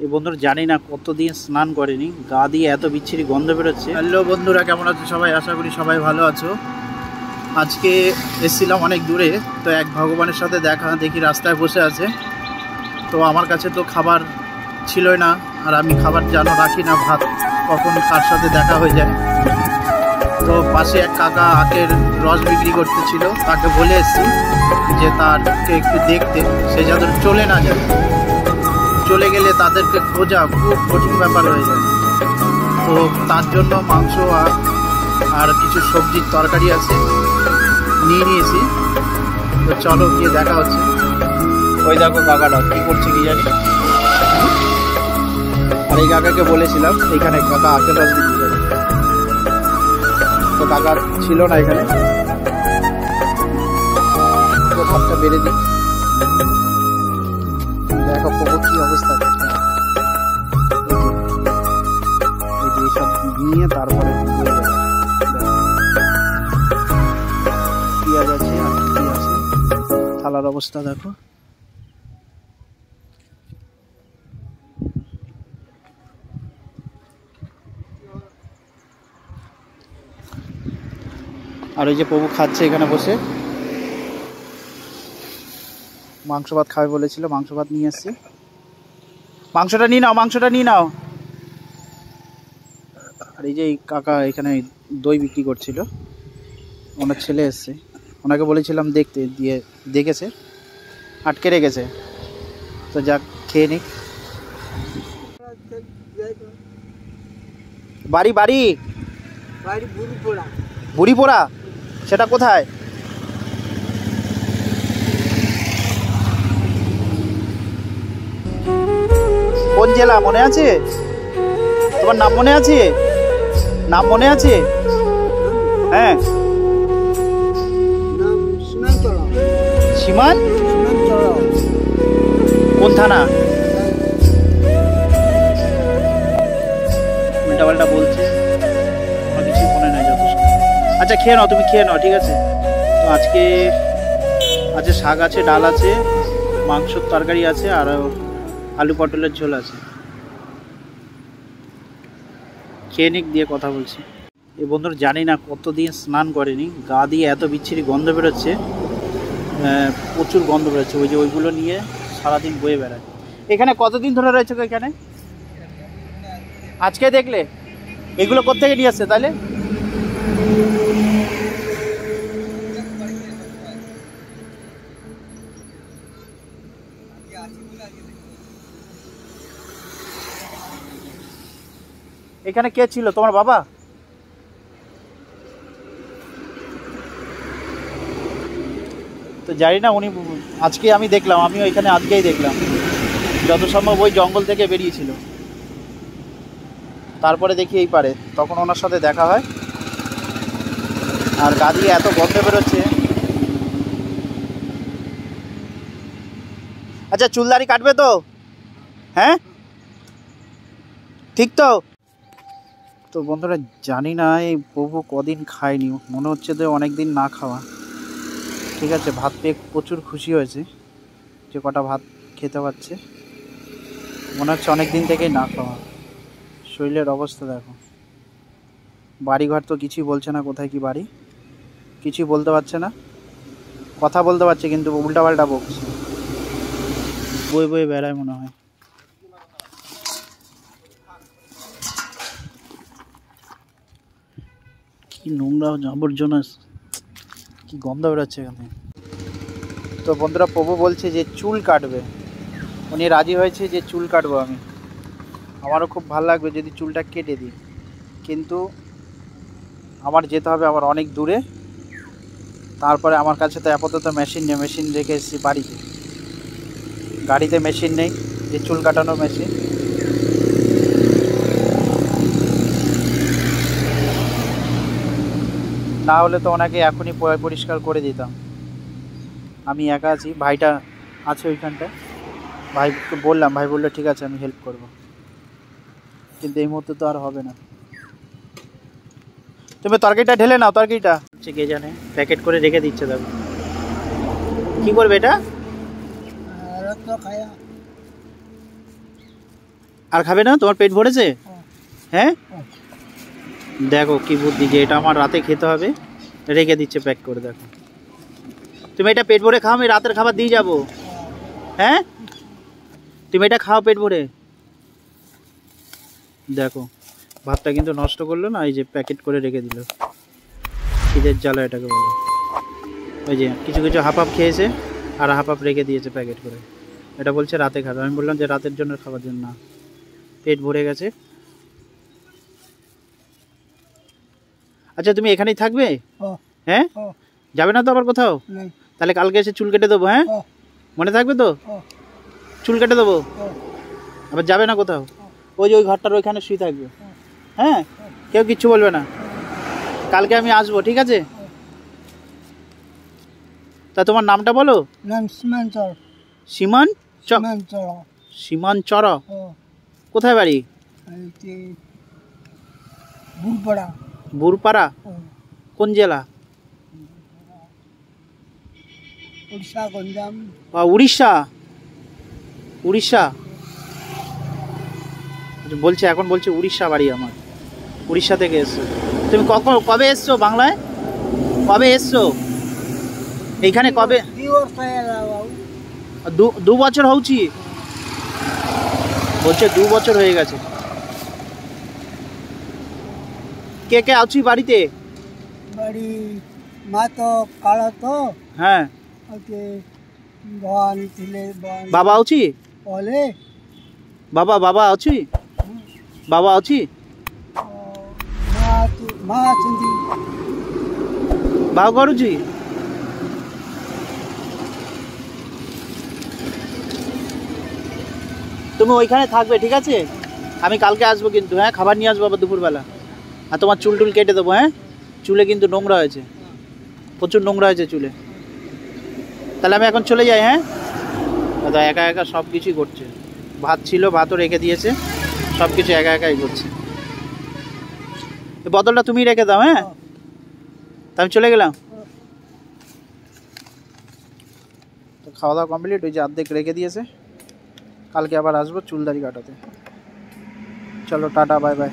এই বন্ধুরা জানি না কতদিন স্নান করেনি, গা দিয়ে এত বিচ্ছিরি গন্ধ বেরোচ্ছে। হ্যালো বন্ধুরা, কেমন আছো সবাই? আশা করি সবাই ভালো আছো। আজকে এসেছিলাম অনেক দূরে, তো এক ভগবানের সাথে দেখা, দেখি রাস্তায় বসে আছে। তো আমার কাছে তো খাবার ছিলই না, আর আমি খাবার জানো রাখি না, ভাত কখন কার সাথে দেখা হয়ে যায়। তো পাশে এক কাকা আখের রস বিক্রি করতেছিল, তাকে বলে এসেছি যে তারকে একটু দেখতে, সে যাতে চলে না যায়। চলে গেলে তাদেরকে খোঁজা খুব কঠিন ব্যাপার হয়ে যায়। তো তার জন্য মাংস আর কিছু সবজির তরকারি আছে, নিয়ে নিয়েছি। তো চলো গিয়ে দেখা হচ্ছে। ওই দেখো কাকাটা কী করছে কি জানি। আর এই কাকাকে বলেছিলাম এখানে কাকা আখের রস বিক্রি করে, তো কাকা ছিল না এখানে। তো ভাতটা বেড়ে দিই। দেখো পুকুর কি অবস্থা, এইসব নিয়ে তারপরে পেঁয়াজ আছে আর কি আছে, থালার অবস্থা দেখো। আর ওই যে প্রভু খাচ্ছে এখানে বসে, মাংস ভাত খাবে বলেছিল, মাংস ভাত নিয়ে এসছে। মাংসটা নিয়ে নাও, মাংসটা নিয়ে নাও। আর এই যে এই কাকা এখানে দই বিক্রি করছিল, ওনার ছেলে এসছে, ওনাকে বলেছিলাম দেখতে, দিয়ে দেখেছে, আটকে রেখেছে। তো যাক, খেয়ে নিক। বাড়ি বাড়ি বুড়িপোড়া, সেটা কোথায়? কোন জেলা মনে আছে তোমার? নাম মনে আছে? নাম মনে আছে? হ্যাঁ, সীমান। কোন থানা? উল্টা পাল্টা বলছে, কিছু মনে নাই যত। আচ্ছা খেয়ে নাও, তুমি খেয়ে নাও, ঠিক আছে। তো আজকে আছে শাক আছে, ডাল আছে, মাংসর তরকারি আছে, আর আলু পটলের ঝোল আছে। খেয়ে নিক, দিয়ে কথা বলছি। এই বন্ধুরা জানি না কতদিন স্নান করেনি, গা দিয়ে এত বিচ্ছিরি গন্ধ বেরোচ্ছে, প্রচুর গন্ধ বেরোচ্ছে। ওই যে ওইগুলো নিয়ে সারাদিন বয়ে বেড়ায়। এখানে কতদিন ধরে রয়েছে এখানে? আজকে দেখলে এগুলো কোত্থেকে নিয়ে আসছে তাহলে? এখানে কে ছিল, তোমার বাবা? তো জানি না, উনি আজকে আমি দেখলাম, আমিও এখানে আজকেই দেখলাম, যত সম্ভব ওই জঙ্গল থেকে বেরিয়েছিল। তারপরে দেখি এই পারে, তখন ওনার সাথে দেখা হয়। আর গা দিয়ে এত গন্ধ বেরোচ্ছে। আচ্ছা চুলদাড়ি কাটবে তো? হ্যাঁ ঠিক তো? তো বন্ধুরা জানি না এই প্রভু কদিন খায়নি, মনে হচ্ছে যে অনেক দিন না খাওয়া। ঠিক আছে, ভাত পেয়ে প্রচুর খুশি হয়েছে, যে কটা ভাত খেতে পারছে। মনে হচ্ছে অনেক দিন থেকেই না খাওয়া। শরীরের অবস্থা দেখো। বাড়িঘর তো কিছুই বলছে না, কোথায় কি বাড়ি কিছুই বলতে পারছে না। কথা বলতে পারছে কিন্তু উল্টাপাল্টা বকছে, বয়ে বয়ে বেড়ায় মনে হয়। কি নোংরা আবর্জনা, কি গন্ধ বেরোচ্ছে এখানে। তো বন্ধুরা প্রভু বলছে যে চুল কাটবে, উনি রাজি হয়েছে যে চুল কাটবো আমি। আমারও খুব ভালো লাগবে যদি চুলটা কেটে দিই, কিন্তু আমার যেতে হবে আবার অনেক দূরে। তারপরে আমার কাছে তো আপাতত মেশিন নেই, মেশিন রেখে এসেছি বাড়িতে। গাড়িতে মেশিন নেই, যে চুল কাটানোর মেশিন। না হলে তো ওনাকে এখনই পরিষ্কার করে দিতাম। আমি একা আছি, ভাইটা আছে ওইখানটায়, ভাইকে বললাম, ভাই বললো ঠিক আছে আমি হেল্প করব, কিন্তু এই মুহূর্তে তো আর হবে না। তুমি তরকারিটা ঢেলে নাও, তরকারিটা কে জানে প্যাকেট করে রেখে দিচ্ছে। দেখো কি করবে এটা? আর খাবে না? তোমার পেট ভরেছে? হ্যাঁ, দেখো কি বুদ্ধি যে এটা আমার রাতে খেতে হবে, রেখে দিচ্ছে প্যাক করে। দেখো তুমি এটা পেট ভরে খাও, আমি রাতের খাবার দিয়ে যাবো। হ্যাঁ, তুমি এটা খাও পেট ভরে। দেখো ভাতটা কিন্তু নষ্ট করলো না, এই যে প্যাকেট করে রেখে দিল। খিদের জ্বালা এটাকে বলে। ওই যে কিছু কিছু হাফ হাফ খেয়েছে আর হাফ হাফ রেখে দিয়েছে প্যাকেট করে। এটা বলছে রাতে খাবে। আমি বললাম যে রাতের জন্য খাবার জন্য না, পেট ভরে গেছে। আচ্ছা তুমি এখানেই থাকবে? হ্যাঁ, যাবে না তো আবার কোথাও? তাহলে কালকে এসে চুল কেটে দেবো। হ্যাঁ, মনে থাকবে তো? চুল কেটে দেবো, আবার যাবে না কোথাও। ওই যে ওই ঘরটার ওইখানে শুয়ে থাকবে। হ্যাঁ, কেউ কিচ্ছু বলবে না। কালকে আমি আসবো, ঠিক আছে? তা তোমার নামটা বলো। নাম সীমান চর। সীমান চর? সীমান চর। কোথায় বাড়ি? বুরপাড়া। বুরপাড়া কোন জেলা? উড়িষ্যা, গঞ্জাম। উড়িষ্যা। উড়িষ্যা বলছে, এখন বলছে উড়িষ্যা বাড়ি আমার। উড়িষ্যা থেকে এসছো তুমি? কখন, কবে এসছো বাংলায়? কবে এসছো এইখানে? কবে? 2 বছর হচ্ছে। বলছে 2 বছর হয়ে গেছে। কে কে আছি বাড়িতে? বাড়ি মা তো কালা তো। হ্যাঁ, বাবা আছি। বাবা বাবা আছি, বাবা আছি। বাবা କରୁଛି। তুমি ওইখানে থাকবে, ঠিক আছে? আমি কালকে আসবো কিন্তু। হ্যাঁ, খাবার নিয়ে আসবো আবার দুপুরবেলা। আর তোমার চুল টুল কেটে দেবো। হ্যাঁ, চুলে কিন্তু নোংরা হয়েছে, প্রচুর নোংরা হয়েছে চুলে। তাহলে আমি এখন চলে যাই। হ্যাঁ, দাদা একা একা সব কিছুই করছে। ভাত ছিল, ভাতও রেখে দিয়েছে, সব কিছু একা একাই করছে। বোতলটা তুমি রেখে দাও। হ্যাঁ, তা আমি চলে গেলাম। তো খাওয়া দাওয়া কমপ্লিট, ওই যে অর্ধেক রেখে দিয়েছে। কালকে আবার আসবো চুল দাড়ি কাটাতে। চলো টাটা, বাই বাই।